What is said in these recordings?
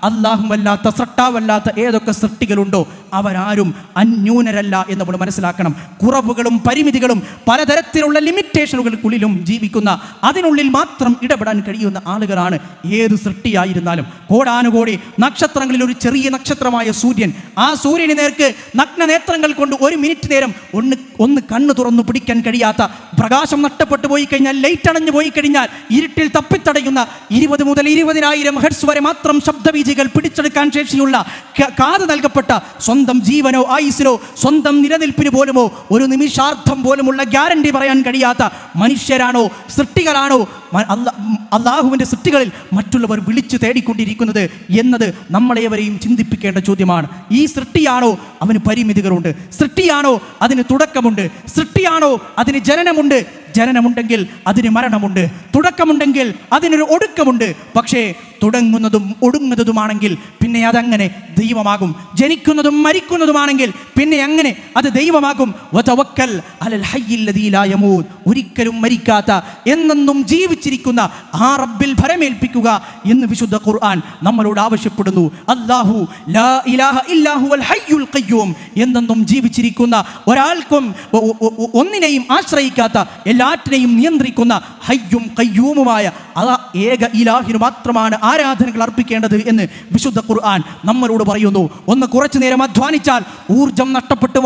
അല്ലാഹുവല്ലാത്ത സൃഷ്ടാവല്ലാത്ത ഏതൊക്കെ സൃഷ്ടികളുണ്ടോ അവരാരും അന്യൂനരല്ല എന്ന് നമ്മൾ മനസ്സിലാക്കണം. കുറവുകളും പരിമിതികളും പലതരത്തിലുള്ള ലിമിറ്റേഷനുകൾക്കുള്ളിലും ജീവിക്കുന്ന, അതിനുള്ളിൽ മാത്രം ഇടപെടാൻ കഴിയുന്ന ആളുകളാണ് ഏത് സൃഷ്ടിയായിരുന്നാലും. കോടാനുകോടി നക്ഷത്രങ്ങളിൽ ഒരു ചെറിയ നക്ഷത്രമായ സൂര്യൻ, ആ സൂര്യന് നേർക്ക് നഗ്നനേത്രങ്ങൾ കൊണ്ട് ഒരു മിനിറ്റ് നേരം ഒന്ന് കണ്ണു തുറന്നു പിടിക്കാൻ കഴിയാത്ത, പ്രകാശം നഷ്ടപ്പെട്ടു പോയി കഴിഞ്ഞാൽ, ലൈറ്റ് അണഞ്ഞു പോയി കഴിഞ്ഞാൽ ഇരുട്ടിൽ തപ്പിത്തടയുന്ന 20 മുതൽ 20,000 ഹെർട്സ് വരെ മാത്രം ശബ്ദവീചികൾ പിടിച്ചെടുക്കാൻ ശേഷിയുള്ള, കാത് നൽകപ്പെട്ട, സ്വന്തം ജീവനോ ആയുസിനോ സ്വന്തം നിലനിൽപ്പിന് പോലുമോ ഒരു നിമിഷാർത്ഥം പോലുമുള്ള ഗ്യാരണ്ടി പറയാൻ കഴിയാത്ത മനുഷ്യരാണോ സൃഷ്ടികളാണോ അള്ളാഹുവിൻ്റെ സൃഷ്ടികളിൽ മറ്റുള്ളവർ വിളിച്ചു തേടിക്കൊണ്ടിരിക്കുന്നത് എന്നത് നമ്മളേവരെയും ചിന്തിപ്പിക്കേണ്ട ചോദ്യമാണ്. ഈ സൃഷ്ടിയാണോ അവന് പരിമിതികളുണ്ട്? സൃഷ്ടിയാണോ അതിന് തുടക്കമുണ്ട്? സൃഷ്ടിയാണോ അതിന് ജനനമുണ്ട്? ജനനമുണ്ടെങ്കിൽ അതിന് മരണമുണ്ട്. തുടക്കമുണ്ടെങ്കിൽ അതിനൊരു ഒടുക്കമുണ്ട്. പക്ഷേ തുടങ്ങുന്നതും ഒടുങ്ങുന്നതുമാണെങ്കിൽ പിന്നെ അതങ്ങനെ ദൈവമാകും. ജനിക്കുന്നതും മരിക്കുന്നതുമാണെങ്കിൽ പിന്നെ അങ്ങനെ അത് ദൈവമാകും. വതവക്കൽ അലൽ ഹയ്യിൽ ലദീ ലാ യമൂത്, ഒരിക്കലും മരിക്കാത്ത എന്നെന്നും ജീവിച്ചിരിക്കുന്ന ആ റബ്ബിൽ ഭരമേൽപ്പിക്കുക എന്ന് വിശുദ്ധ ഖുർആൻ നമ്മളോട് ആവശ്യപ്പെടുന്നു. അല്ലാഹു ലാ ഇലാഹ ഇല്ലാ ഹുവൽ ഹയ്യുൽ ഖയ്യൂം, എന്നെന്നും ജീവിച്ചിരിക്കുന്ന, ഒരാൾക്കും ഒന്നിനെയും ആശ്രയിക്കാത്ത, എല്ലാറ്റിനെയും നിയന്ത്രിക്കുന്ന ഹയ്യും ഖയ്യൂമുമായ ആ ഏക ഇലാഹിനു മാത്രമാണ് ആരാധനകൾ അർപ്പിക്കേണ്ടത് എന്ന് വിശുദ്ധ ഖുർആൻ നമ്മളോട് പറയുന്നു. ഒന്ന് കുറച്ചു നേരം അധ്വാനിച്ചാൽ ഊർജം നഷ്ടപ്പെട്ട്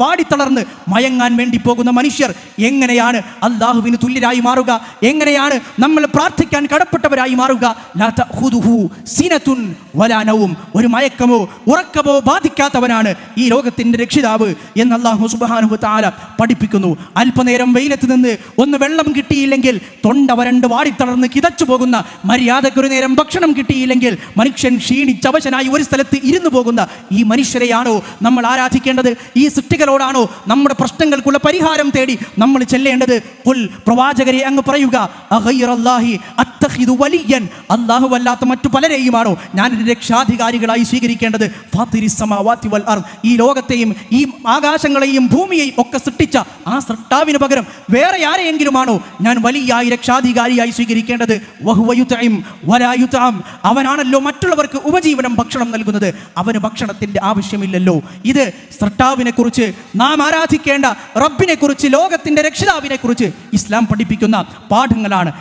വാടിത്തളർന്ന് മയങ്ങാൻ വേണ്ടി പോകുന്ന മനുഷ്യർ എങ്ങനെയാണ് അല്ലാഹുവിന് തുല്യരായി മാറുക? എങ്ങനെയാണ് നമ്മൾ പ്രാർത്ഥിക്കാൻ കടപ്പെട്ടവരായി മാറുക? ലാ തഖുദുഹു സിനതുൻ വലാ നൗം, ഒരു മയക്കമോ ഉറക്കമോ ബാധിക്കാത്തവനാണ് ഈ ലോകത്തിന്റെ രക്ഷിതാവ് എന്ന് അല്ലാഹു സുബ്ഹാനഹു വ തആല പഠിപ്പിക്കുന്നു. അല്പനേരം വെയിലത്ത് നിന്ന് ഒന്ന് വെള്ളം കിട്ടിയില്ലെങ്കിൽ തൊണ്ട വരണ്ട് വാടിത്തളർന്ന് കിതച്ചു പോകുന്ന, മര്യാദക്കൊരു നേരം ഭക്ഷണം കിട്ടിയില്ലെങ്കിൽ മനുഷ്യൻ ക്ഷീണിച്ചവശനായി ഒരു സ്ഥലത്ത് ഇരുന്നു പോകുന്ന ഈ മനുഷ്യരെയാണോ നമ്മൾ ആരാധിക്കേണ്ടത്? ഈ സൃഷ്ടികളോടാണോ നമ്മുടെ പ്രശ്നങ്ങൾക്കുള്ള പരിഹാരം തേടി നമ്മൾ ചെല്ലേണ്ടത്? ഖുൽ, പ്രവാചകരെ അങ്ങ് പറയുക, അഗൈറല്ലാഹി അത്തഖിദു വലിയൻ, അല്ലാഹുവല്ലാത്ത മറ്റു പലരെയുമാണോ ഞാൻ രക്ഷാധികാരികളായി സ്വീകരിക്കേണ്ടത്? ഫാത്തിരിസ് സമാവാതി വൽ അർദ്, ഈ ലോകത്തെയും ഈ ആകാശങ്ങളെയും ഭൂമിയെയും ഒക്കെ സൃഷ്ടിച്ച ആ സൃഷ്ടാവിന് പകരം വേറെ ആരെയെങ്കിലുമാണോ ഞാൻ വലിയായി രക്ഷാധികാരിയായി സ്വീകരിക്കേണ്ടത്? വഹുവ യുത്ഇം വലാ യുത്അം, അവനാണല്ലോ മറ്റുള്ളവർക്ക് ഉപജീവനം ഭക്ഷണം നൽകുന്നത്, അവന് ഭക്ഷണത്തിന്റെ ആവശ്യമില്ലല്ലോ. ഇത് സൃഷ്ടാവിനെ കുറിച്ച്, നാം ആരാധിക്കേണ്ട റബ്ബിനെ കുറിച്ച്, ലോകത്തിന്റെ രക്ഷിതാവിനെ കുറിച്ച് ഇസ്ലാം പഠിപ്പിക്കുന്ന പാഠങ്ങളാണ്.